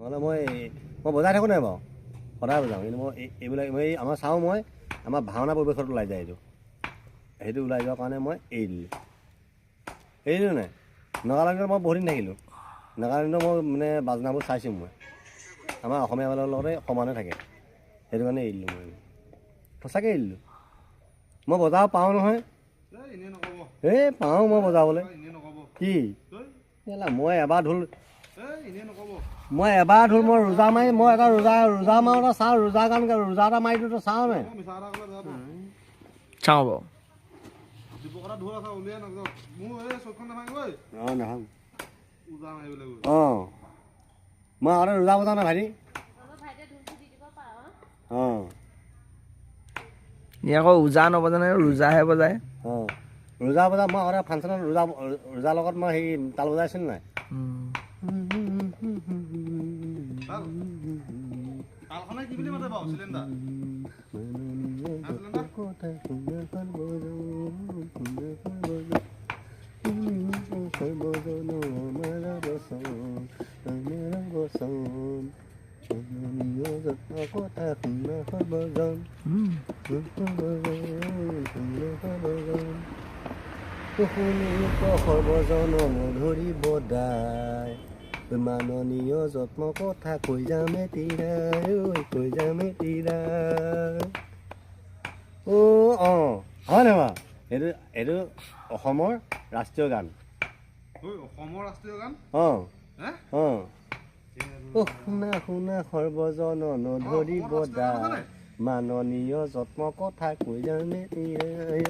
নহ'লে মই বজাই থাকোঁ নাই বাৰু সদায় বজাওঁ কিন্তু মই এইবিলাক আমাৰ চাওঁ মই আমাৰ ভাওনা পৰিৱেশত ওলাই যায় এইটো সেইটো ওলাই যোৱাৰ কাৰণে মই এৰিলোঁ নাই নাগালেণ্ডত মই বহুত দিন থাকিলোঁ নাগালেণ্ডত মই মানে বাজনাবোৰ চাইছোঁ মই আমাৰ অসমীয়াবিলাকৰ লগতে সমানে থাকে সেইটো কাৰণে এৰিলোঁ মই সঁচাকৈ এৰিলোঁ মই বজাব পাওঁ নহয় এই পাওঁ মই বজাবলৈ কি মই এবাৰ ঢোল মই ৰোজা মাৰি মই এটা ৰোজা মাৰোঁতে চাওঁ ৰোজা গান ৰোজা এটা মাৰি দিওঁতে চাওঁ নাই চাওঁ বাৰু অঁ মই আগতে ৰোজা বজাওঁ নাই ভাইটি অঁ ই আকৌ ওজা নবজানে ৰোজাহে বজায় অঁ ৰোজা বজা মই আগতে ফাংচনত ৰোজাৰ লগত মই হেৰি তাল বজাইছিলোঁ নাই সৰ্বজন মধুৰি বদাই মাননীয় যত্ন কথা কৈ যামে তিৰাই অঁ হয় নহয় বাৰু এইটো অসমৰ ৰাষ্ট্ৰীয় গান অঁ অঁ শুনা সৰ্বজন নধৰি বদাই মাননীয় যত্ন কথা কৈ যামে তিৰাই